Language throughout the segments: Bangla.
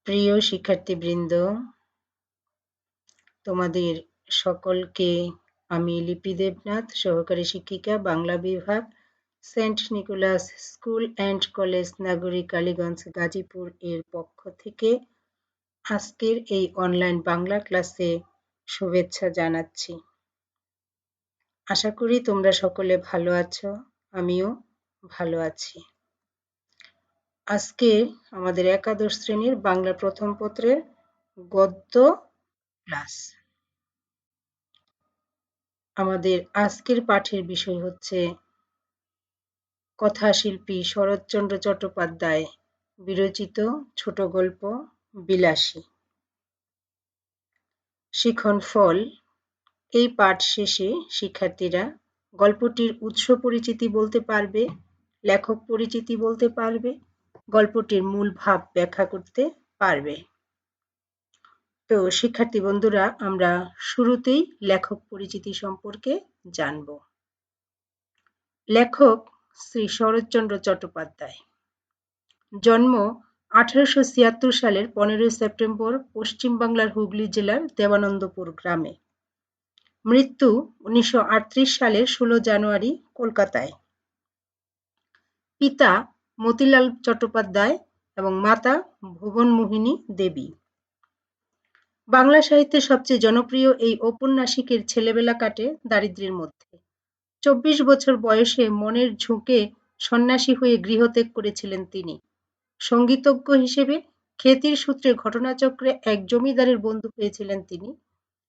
প্রিয় শিক্ষার্থীবৃন্দ, তোমাদের সকলকে আমি লিপি দেবনাথ, সহকারী শিক্ষিকা, বাংলা বিভাগ, Saint Nicholas school and college, নাগরিক কালীগঞ্জ, গাজীপুর এর পক্ষ থেকে আজকের এই অনলাইন বাংলা ক্লাসে শুভেচ্ছা জানাচ্ছি। আশা করি তোমরা সকলে ভালো আছো, আমিও ভালো আছি। আজকে আমাদের একাদশ শ্রেণীর বাংলা প্রথম পত্রের গদ্য ক্লাস। আমাদের আজকের পাঠের বিষয় হচ্ছে কথাশিল্পী শরৎচন্দ্র চট্টোপাধ্যায় বিরচিত ছোট গল্প বিলাসী। শিখন ফল। এই পাঠ শেষে শিক্ষার্থীরা গল্পটির উৎস পরিচিতি বলতে পারবে, লেখক পরিচিতি বলতে পারবে, গল্পটির মূল ভাব ব্যাখ্যা করতে পারবে। তো শিক্ষার্থী বন্ধুরা, আমরা শুরুতেই লেখক পরিচিতি সম্পর্কে জানব। লেখক শ্রী শরৎচন্দ্র চট্টোপাধ্যায়। জন্ম 1876 সালের 15 সেপ্টেম্বর পশ্চিম বাংলার হুগলি জেলার দেবানন্দপুর গ্রামে। মৃত্যু 1938 সালের 16 জানুয়ারি কলকাতায়। পিতা মতিলাল চট্টোপাধ্যায় এবং মাতা ভুবনমোহিনী দেবী। বাংলা সাহিত্যের সবচেয়ে জনপ্রিয় এই ঔপন্যাসিকের ছেলেবেলা কাটে দারিদ্র্যের মধ্যে। 24 বছর বয়সে মনের ঝুঁকে সন্ন্যাসী হয়ে গৃহত্যাগ করেছিলেন তিনি। সঙ্গীতজ্ঞ হিসেবে খ্যাতির সূত্রে ঘটনাচক্রে এক জমিদারের বন্ধু হয়েছিলেন তিনি।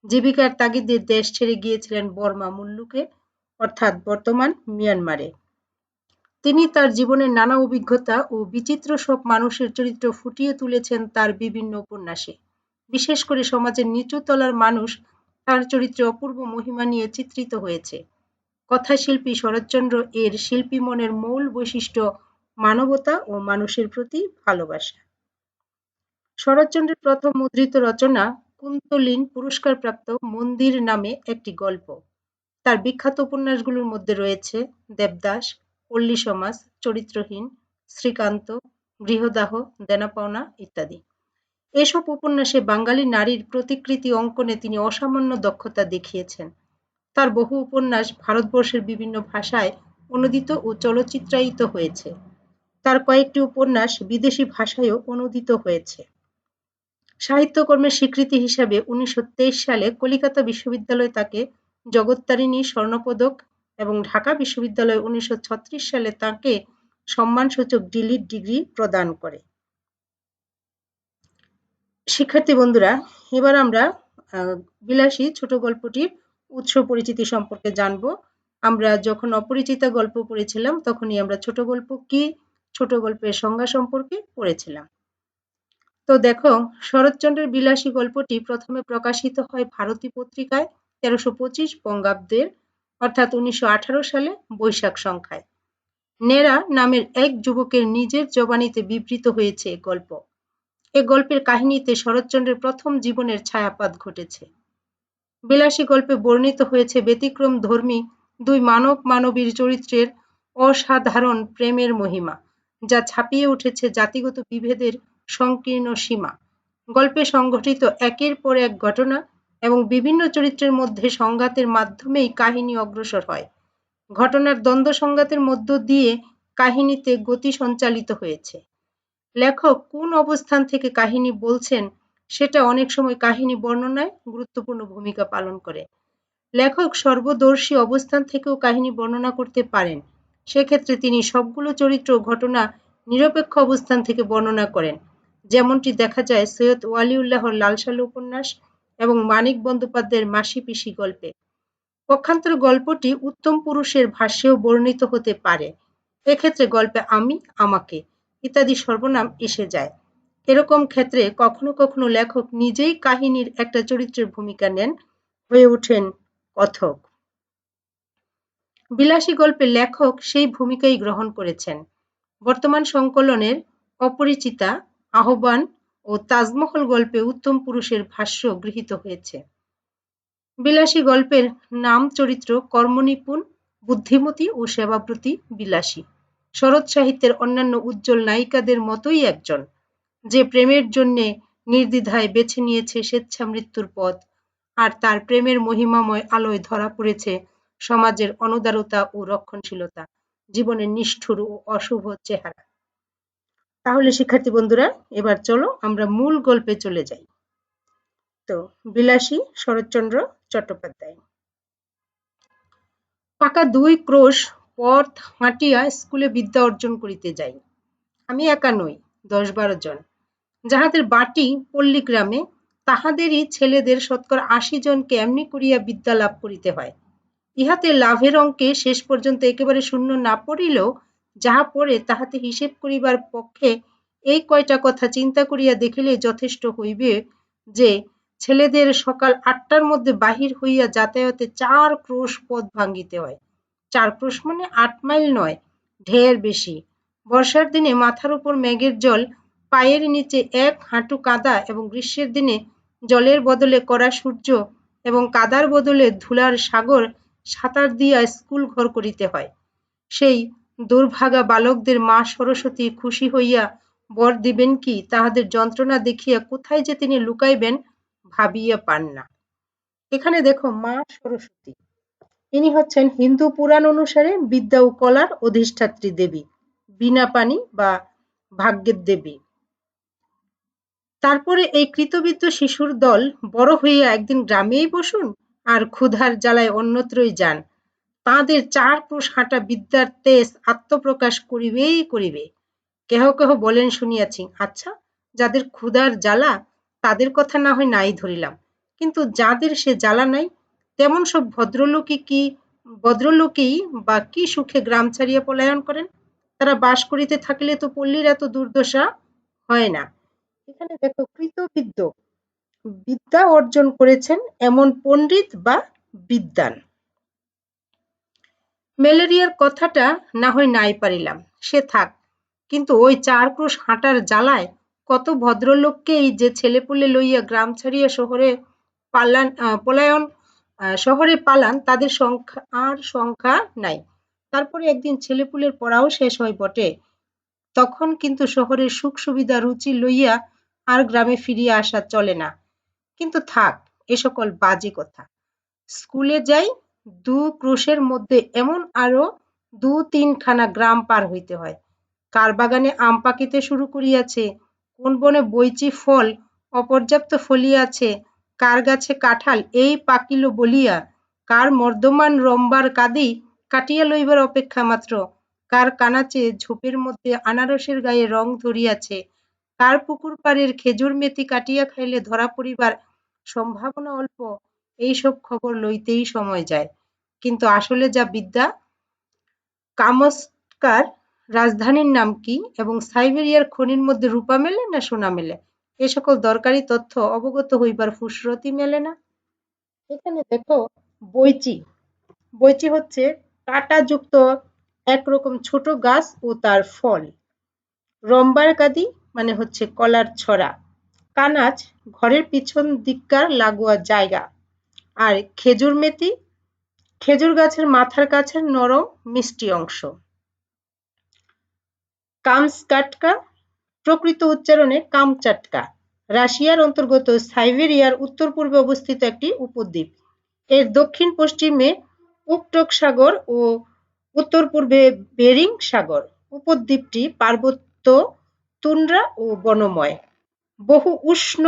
জীবিকার তাগিদে দেশ ছেড়ে গিয়েছিলেন বর্মা মুল্লুকে, অর্থাৎ বর্তমান মিয়ানমারে। তিনি তার জীবনের নানা অভিজ্ঞতা ও বিচিত্র সব মানুষের চরিত্র ফুটিয়ে তুলেছেন তার বিভিন্ন উপন্যাসে। বিশেষ করে সমাজের নিচু তলার মানুষ তার চরিত্রে অপূর্ব মহিমা নিয়ে চিত্রিত হয়েছে। কথাশিল্পী শরৎচন্দ্র এর শিল্পী মনের মূল বৈশিষ্ট্য মানবতা ও মানুষের প্রতি ভালোবাসা। শরৎচন্দ্রের প্রথম মুদ্রিত রচনা কুন্তলীন পুরস্কারপ্রাপ্ত মন্দির নামে একটি গল্প। তার বিখ্যাত উপন্যাসগুলোর মধ্যে রয়েছে দেবদাস, পল্লী সমাজ, চরিত্রহীন, শ্রীকান্ত, গৃহদাহ, দেনা পাওনা ইত্যাদি। এসব উপন্যাসে বাঙালি নারীর প্রতিকৃতি অঙ্কনে তিনি অসামান্য দক্ষতা দেখিয়েছেন। তার বহু উপন্যাস ভারতবর্ষের বিভিন্ন ভাষায় অনূদিত ও চলচ্চিত্রায়িত হয়েছে। তার কয়েকটি উপন্যাস বিদেশি ভাষায়ও অনূদিত হয়েছে। সাহিত্যকর্মের স্বীকৃতি হিসাবে 1923 সালে কলিকাতা বিশ্ববিদ্যালয় তাকে জগত্তারিণী স্বর্ণপদক এবং ঢাকা বিশ্ববিদ্যালয় 1936 সালে তাকে সম্মানসূচক ডিলিট ডিগ্রি প্রদান করে। শিক্ষার্থী বন্ধুরা, এবার আমরা বিলাসী ছোট গল্পটির উৎস পরিচিতি সম্পর্কে জানব। আমরা যখন অপরিচিতা গল্প পড়েছিলাম তখনই আমরা ছোট গল্প কি, ছোট গল্পের সংজ্ঞা সম্পর্কে পড়েছিলাম। তো দেখো, শরৎচন্দ্রের বিলাসী গল্পটি প্রথমে প্রকাশিত হয় ভারতী পত্রিকায় 1325 বঙ্গাব্দের, অর্থাৎ 1918 সালে বৈশাখ সংখ্যায়। নেরা নামের এক যুবকের নিজের জবানিতে বিবৃত হয়েছে গল্প। এ গল্পের কাহিনীতে শরৎচন্দ্রের প্রথম জীবনের ছায়াপাত ঘটেছে। বিলাসী গল্পে বর্ণিত হয়েছে ব্যতিক্রম ধর্মী দুই মানব মানবীর চরিত্রের অসাধারণ প্রেমের মহিমা, যা ছাপিয়ে উঠেছে জাতিগত বিভেদের সংকীর্ণ সীমা। গল্পে সংঘটিত একের পর এক ঘটনা এবং বিভিন্ন চরিত্রের মধ্যে সংঘাতের মাধ্যমেই কাহিনী অগ্রসর হয়। ঘটনার দ্বন্দ্ব সংঘাতের মধ্য দিয়ে কাহিনীতে গতি সঞ্চালিত হয়েছে। লেখক কোন অবস্থান থেকে কাহিনী বলছেন সেটা অনেক সময় কাহিনী বর্ণনায় গুরুত্বপূর্ণ ভূমিকা পালন করে। লেখক সর্বদর্শী অবস্থান থেকেও কাহিনী বর্ণনা করতে পারেন। সেক্ষেত্রে তিনি সবগুলো চরিত্র ঘটনা নিরপেক্ষ অবস্থান থেকে বর্ণনা করেন, যেমনটি দেখা যায় সৈয়দ ওয়ালিউল্লাহর লালসালু উপন্যাস এবং মানিক বন্দ্যোপাধ্যায়ের মাসি পিসি গল্পে। পক্ষান্তরে গল্পটি উত্তম পুরুষের ভাষ্যেও বর্ণিত হতে পারে। এক্ষেত্রে গল্পে আমি, আমাকে ইত্যাদি সর্বনাম এসে যায়। এরকম ক্ষেত্রে কখনো কখনো লেখক নিজেই কাহিনীর একটা চরিত্রের ভূমিকা নেন, হয়ে ওঠেন কথক। বিলাসী গল্পে লেখক সেই ভূমিকাই গ্রহণ করেছেন। বর্তমান সংকলনের অপরিচিতা, আহ্বান ও তাজমহল গল্পে উত্তম পুরুষের ভাষ্য গৃহীত হয়েছে। বিলাসী গল্পের নাম চরিত্র কর্মনিপুণ, বুদ্ধিমতী ও সেবাব্রতী বিলাসী। শরৎ সাহিত্যের অন্যান্য উজ্জ্বল নায়িকাদের মতোই একজন। যে প্রেমের জন্যে নির্দ্বিধায় বেছে নিয়েছে স্বেচ্ছা মৃত্যুর পথ, আর তার প্রেমের মহিমাময় আলোয় ধরা পড়েছে সমাজের অনুদারতা ও রক্ষণশীলতা, জীবনের নিষ্ঠুর ও অশুভ চেহারা। তাহলে শিক্ষার্থী বন্ধুরা, এবার চলো আমরা মূল গল্পে চলে যাই। তো বিলাসী শরৎচন্দ্র চট্টোপাধ্যায়। পাকা 2 ক্রোশ পথ হাঁটিয়া স্কুলে বিদ্যা অর্জন করিতে যাই। আমি একা নই, 10-12 জন, যাহাদের বাটি পল্লীগ্রামে, তাহাদেরই ছেলেদের শতকরা 80 জনকে এমনি করিয়া বিদ্যা লাভ করিতে হয়। ইহাতে লাভের অঙ্কে শেষ পর্যন্ত একেবারে শূন্য না পড়িলেও যাহা পড়ে তাহাতে হিসেব করিবার পক্ষে এই কয়টা কথা চিন্তা করিয়া দেখিলে যথেষ্ট হইবে যে ছেলেদের সকাল 8টার মধ্যে বাহির হইয়া যাতায়াতে 4 ক্রোশ পথ ভাঙ্গিতে হয়। 4 ক্রোশ মানে 8 মাইল নয়, ঢের বেশি। বর্ষার দিনে মাথার উপর মেঘের জল, পায়ের নিচে 1 হাঁটু কাদা, এবং গ্রীষ্মের দিনে জলের বদলে কড়া সূর্য এবং কাদার বদলে ধুলার সাগর সাঁতার দিয়া স্কুল ঘর করিতে হয়। সেই দুর্ভাগা বালকদের মা সরস্বতী খুশি হইয়া বর দিবেন কি, তাহাদের যন্ত্রণা দেখিয়া কোথায় যে তিনি লুকাইবেন ভাবিয়া পান না। এখানে দেখো মা সরস্বতী, ইনি হচ্ছেন হিন্দু পুরাণ অনুসারে বিদ্যা ও কলার অধিষ্ঠাত্রী দেবী, বীণা পাণি বা ভাগ্যের দেবী। তারপরে এই কৃতবিদ্য শিশুর দল বড় হইয়া একদিন গ্রামেই বসুন আর ক্ষুধার জ্বালায় অন্যত্রই যান, তাঁদের 4 ক্রোশ হাঁটা বিদ্যার তেজ আত্মপ্রকাশ করিবেই করিবে। কেহ কেহ বলেন শুনিয়াছি, আচ্ছা, যাদের ক্ষুধার জ্বালা তাদের কথা না হয় নাই ধরিলাম, কিন্তু যাদের সে জ্বালা নাই তেমন সব ভদ্রলোকেই বা কি সুখে গ্রাম ছাড়িয়া পলায়ন করেন? তারা বাস করিতে থাকিলে তো পল্লীর এত দুর্দশা হয় না। এখানে দেখো কৃতবিদ্য, বিদ্যা অর্জন করেছেন এমন পণ্ডিত বা বিদ্বান। ম্যালেরিয়ার কথাটা না হয় নাই পারিলাম, সে থাক, কিন্তু ওই 4 ক্রোশ হাঁটার জ্বালায় কত ভদ্রলোককেই যে ছেলেপুলে লইয়া গ্রাম ছাড়িয়া শহরে পালান, তাদের সংখ্যা নাই। তারপরে একদিন ছেলেপুলের পড়াও শেষ হয় বটে, তখন কিন্তু শহরের সুখ সুবিধা রুচি লইয়া আর গ্রামে ফিরিয়া আসা চলে না। কিন্তু থাক এ সকল বাজে কথা। স্কুলে যাই, 2 ক্রোশের মধ্যে এমন আরো 2-3 খানা গ্রাম পার হইতে হয়। কার বাগানে আম পাকিতে শুরু করিয়াছে, কোন বনে বৈচি ফল অপর্যাপ্ত ফলিয়াছে, কার গাছে কাঁঠাল এই পাকিল বলিয়া, কার মর্দমান রম্বার কাঁদি কাটিয়া লইবার অপেক্ষা মাত্র, কার কানাচে ঝোপের মধ্যে আনারসের গায়ে রং ধরিয়াছে, কার পুকুর পাড়ের খেজুর মেথি কাটিয়া খাইলে ধরা পড়িবার সম্ভাবনা অল্প, এইসব খবর লইতেই সময় যায়। কিন্তু আসলে যা বিদ্যা, কামস্কার রাজধানীর নাম কি এবং সাইবেরিয়ার খনির মধ্যে রূপা মেলে না সোনা মেলে, এ সকল দরকারি তথ্য অবগত হইবার ফুসরতি মেলে না। এখানে দেখো বৈচি, বৈচি হচ্ছে কাঁটাযুক্ত একরকম ছোট গাছ ও তার ফল। রম্বার কাদি মানে হচ্ছে কলার ছড়া। কানাচ ঘরের পিছন দিককার লাগোয়া জায়গা। আর খেজুর মেথি খেজুর গাছের মাথার কাছের নরম মিষ্টি অংশ। কামস্কাটকা প্রকৃত উচ্চারণে কামচাটকা, রাশিয়ার অন্তর্গত সাইবেরিয়ার উত্তর পূর্বে অবস্থিত একটি উপদ্বীপ। এর দক্ষিণ পশ্চিমে উকটক সাগর ও উত্তর পূর্বে বেরিং সাগর। উপদ্বীপটি পার্বত্য, তুন্দ্রা ও বনময়। বহু উষ্ণ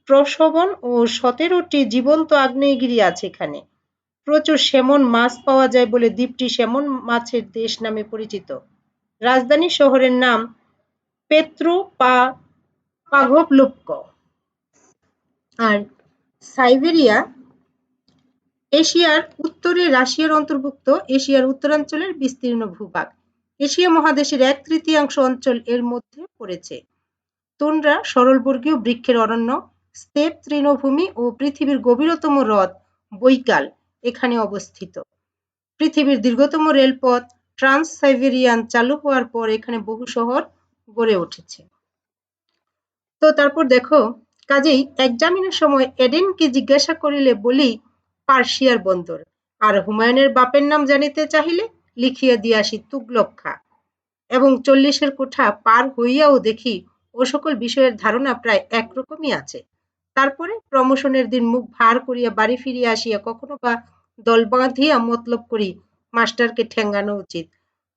প্রসবন ও 17টি জীবন্ত আগ্নেয়গিরি আছে এখানে। প্রচুর স্যামন মাছ পাওয়া যায় বলে দ্বীপটি স্যামন মাছের দেশ নামে পরিচিত। রাজধানী শহরের নাম পেত্রোপাভলোভস্ক। আর সাইবেরিয়া এশিয়ার উত্তরে রাশিয়ার অন্তর্ভুক্ত এশিয়ার উত্তরাঞ্চলের বিস্তীর্ণ ভূভাগ। এশিয়া মহাদেশের 1/3 অঞ্চল এর মধ্যে পড়েছে। তুন্দ্রা সরলবর্গীয় বৃক্ষের অরণ্য, স্টেপ তৃণভূমি ও পৃথিবীর গভীরতম হ্রদ বৈকাল এখানে অবস্থিত। পৃথিবীর দীর্ঘতম রেলপথ ট্রান্স সাইবেরিয়ান চালু হওয়ার পর এখানে বহু শহর গড়ে উঠেছে। তো তারপর দেখো, কাজেই এক্সামিনের সময় এডেনকে জিজ্ঞাসা করিলে বলি পার্সিয়ার বন্দর, আর হুমায়ুনের বাপের নাম জানিতে চাহিলে লিখিয়া দিয়াসি তুগলক খাঁ, এবং 40-এর কোঠা পার হইয়াও দেখি ও সকল বিষয়ের ধারণা প্রায় একরকমই আছে। তারপরে প্রমোশনের দিন মুখ ভার করিয়া বাড়ি ফিরিয়া আসিয়া কখনো বা দল বাঁধিয়া মতলব করি মাস্টারকে ঠেঙ্গানো উচিত,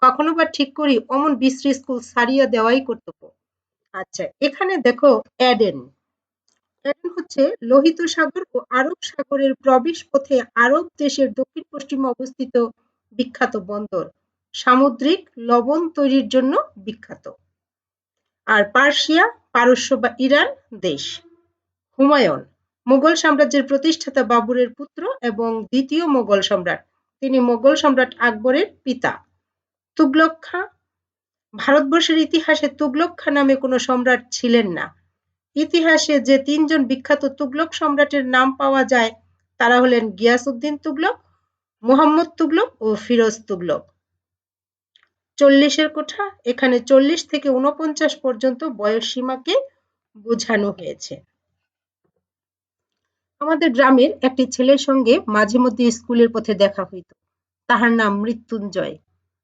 কখনো বা ঠিক করি অমন বিশ্রী স্কুল ছাড়িয়া দেওয়াই কর্তব্য। আচ্ছা, এখানে দেখো এডেন। এডেন হচ্ছে লোহিত সাগর ও আরব সাগরের প্রবেশ পথে আরব দেশের দক্ষিণ পশ্চিমে অবস্থিত বিখ্যাত বন্দর, সামুদ্রিক লবণ তৈরির জন্য বিখ্যাত। আর পার্সিয়া, পারস্য বা ইরান দেশ। হুমায়ুন মুঘল সাম্রাজ্যের প্রতিষ্ঠাতা বাবরের পুত্র এবং দ্বিতীয় মোগল সম্রাট। তিনি মোগল সম্রাট আকবরের পিতা। তুগলক খাঁ, ভারতবর্ষের ইতিহাসে তুগলক খাঁ নামে কোনো সম্রাট ছিলেন না। ইতিহাসে যে তিনজন বিখ্যাত তুগলক সম্রাটের নাম পাওয়া যায় তারা হলেন গিয়াসউদ্দিন তুগলক, মুহাম্মদ তুগলক ও ফিরোজ তুগলক। 40-এর কোঠা, এখানে 40 থেকে 49 পর্যন্ত বয়স সীমাকে বোঝানো হয়েছে। আমাদের গ্রামের একটি ছেলের সঙ্গে মাঝে মধ্যে স্কুলের পথে দেখা হইত। তাহার নাম মৃত্যুঞ্জয়।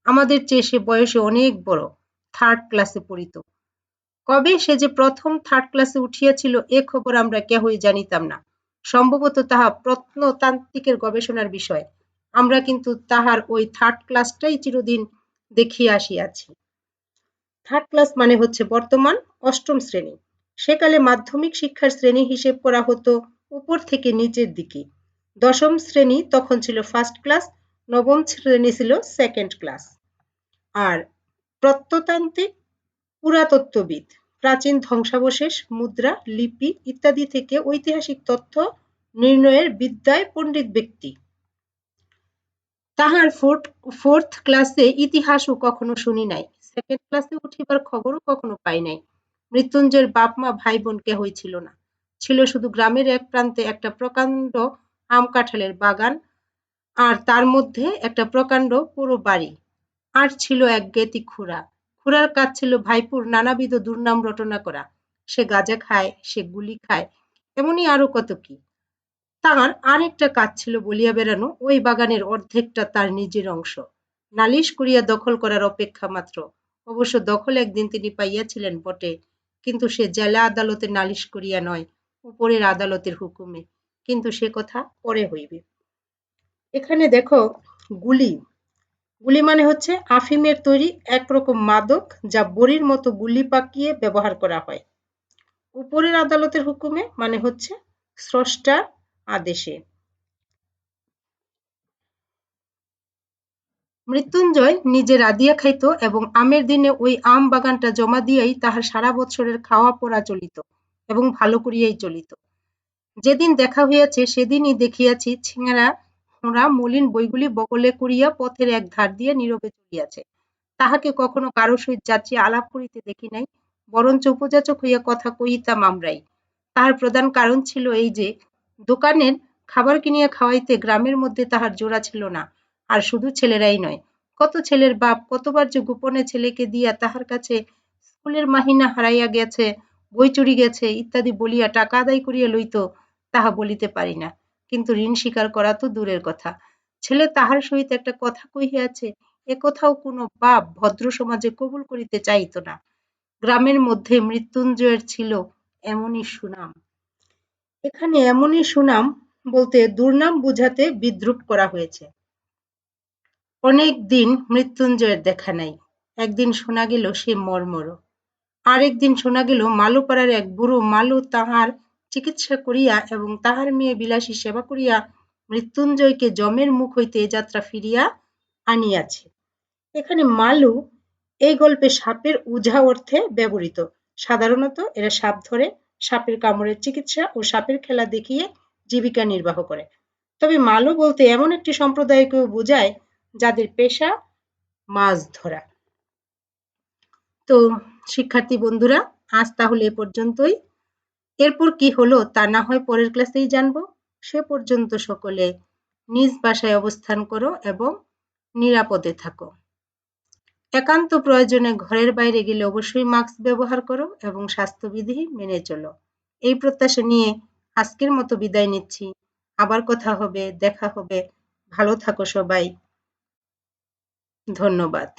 আমাদের চেয়ে সে বয়সে অনেক বড়, 3rd ক্লাসে পড়িত। কবে সে যে প্রথম 3rd ক্লাসে উঠিয়াছিল এ খবর আমরা কেহই জানিতাম না। সম্ভবত তাহা প্রত্নতাত্ত্বিকের গবেষণার বিষয়। আমরা কিন্তু তাহার ওই 3rd ক্লাসটাই চিরদিন দেখিয়া আসিয়াছি। 3rd ক্লাস মানে হচ্ছে বর্তমান 8ম শ্রেণী। সেকালে মাধ্যমিক শিক্ষার শ্রেণী হিসেব করা হতো উপর থেকে নিচের দিকে। 10ম শ্রেণী তখন ছিল 1st ক্লাস, 9ম শ্রেণী ছিল 2nd ক্লাস। আর প্রত্নতান্ত্রিক, পুরাতত্ত্ববিদ, প্রাচীন ধ্বংসাবশেষ, মুদ্রা, লিপি ইত্যাদি থেকে ঐতিহাসিক তথ্য নির্ণয়ের বিদ্যায় পণ্ডিত ব্যক্তি। তাহার 4th ক্লাসে ইতিহাসও কখনো শুনি নাই। 2nd ক্লাসে উঠিবার খবরও কখনো পাই নাই। মৃত্যুঞ্জয়ের বাপ মা ভাই বোন কেহই ছিল না। ছিল শুধু গ্রামের এক প্রান্তে একটা প্রকাণ্ড আম কাঁঠালের বাগান, আর তার মধ্যে একটা প্রকাণ্ড পুরো বাড়ি। আর ছিল এক জ্ঞাতি খুড়া। খুড়ার কাজ ছিল ভাইপুর নানাবিধ দুর্নাম রটনা করা। সে গাঁজা খায়, সে গুলি খায়, এমনই আরো কত কি। তার আরেকটা কাজ ছিল বলিয়া বেড়ানো ওই বাগানের অর্ধেকটা তার নিজের অংশ। নালিশ করিয়া দখল করার অপেক্ষা মাত্র। অবশ্য দখল একদিন তিনি পাইয়াছিলেন বটে, কিন্তু সে জেলা আদালতে নালিশ করিয়া নয়, উপরের আদালতের হুকুমে। কিন্তু সে কথা পরে হইবে। এখানে দেখো গুলি। গুলি মানে হচ্ছে আফিমের তৈরি একরকম মাদক যা বড়ির মতো গুলি পাকিয়ে ব্যবহার করা হয়। উপরের আদালতের হুকুমে মানে হচ্ছে স্রষ্টার আদেশে। মৃত্যুঞ্জয় নিজে রাঁধিয়া খাইত এবং আমের দিনে ওই আম বাগানটা জমা দিয়াই তাহার সারা বৎসরের খাওয়া পড়া চলিত এবং ভালো করিয়াই চলিত। যেদিন দেখা হইয়াছে সেদিনই দেখিয়াছি ছিঙড়া খোঁড়া মলিন বইগুলি বগলে করিয়া পথের এক ধার দিয়া নীরবে চলিয়াছে। তাহাকে কখনো কারো সহিত যাচিয়া আলাপ করিতে দেখি নাই, বরঞ্চ উপযাচক হইয়া কথা কহিতাম আমরাই। তাহার প্রধান কারণ ছিল এই যে, দোকানের খাবার কিনিয়া খাওয়াইতে গ্রামের মধ্যে তাহার জোড়া ছিল না। আর শুধু ছেলেরাই নয়, কত ছেলের বাপ কতবার যে গোপনে ছেলেকে দিয়া তাহার কাছে স্কুলের মাহিনা হারাইয়া গেছে, বই চুরি গেছে ইত্যাদি বলিয়া টাকা আদায় করিয়া লইত, তাহা বলিতে পারি না। কিন্তু ঋণ স্বীকার করা তো দূরের কথা। ছেলে তাহার সহিত একটা কথা কহিয়াছে, এ কথাও কোনো বাপ ভদ্র সমাজে কবুল করিতে চাইত না। গ্রামের মধ্যে মৃত্যুঞ্জয়ের ছিল এমনই সুনাম। এখানে এমনই সুনাম বলতে দুর্নাম বুঝাতে বিদ্রূপ করা হয়েছে। অনেক দিন মৃত্যুঞ্জয়ের দেখা নাই। একদিন শোনা গেল সে মরমর। আরেকদিন শোনা গেল মালুপাড়ার এক বুড়ো মালু তাহার চিকিৎসা করিয়া এবং তাহার মেয়ে বিলাসী সেবা করিয়া মৃত্যুঞ্জয়কে যমের মুখ হইতে এ যাত্রা ফিরিয়া আনিয়াছে। এখানে মালু এই গল্পে সাপের উঝা অর্থে ব্যবহৃত। সাধারণত এরা সাপ ধরে, সাপের কামড়ের চিকিৎসা ও সাপের খেলা দেখিয়ে জীবিকা নির্বাহ করে। তবে মালু বলতে এমন একটি সম্প্রদায়কেও বোঝায় যাদের পেশা মাছ ধরা। তো শিক্ষার্থী বন্ধুরা, আজ তাহলে এ পর্যন্তই। এরপর কি হলো তা না হয় পরের ক্লাসেই জানবো। সে পর্যন্ত সকলে নিজ বাসায় অবস্থান করো এবং নিরাপদে থাকো। একান্ত প্রয়োজনে ঘরের বাইরে গেলে অবশ্যই মাস্ক ব্যবহার করো এবং স্বাস্থ্যবিধি মেনে চলো। এই প্রত্যাশা নিয়ে আজকের মতো বিদায় নিচ্ছি। আবার কথা হবে, দেখা হবে। ভালো থাকো সবাই। ধন্যবাদ।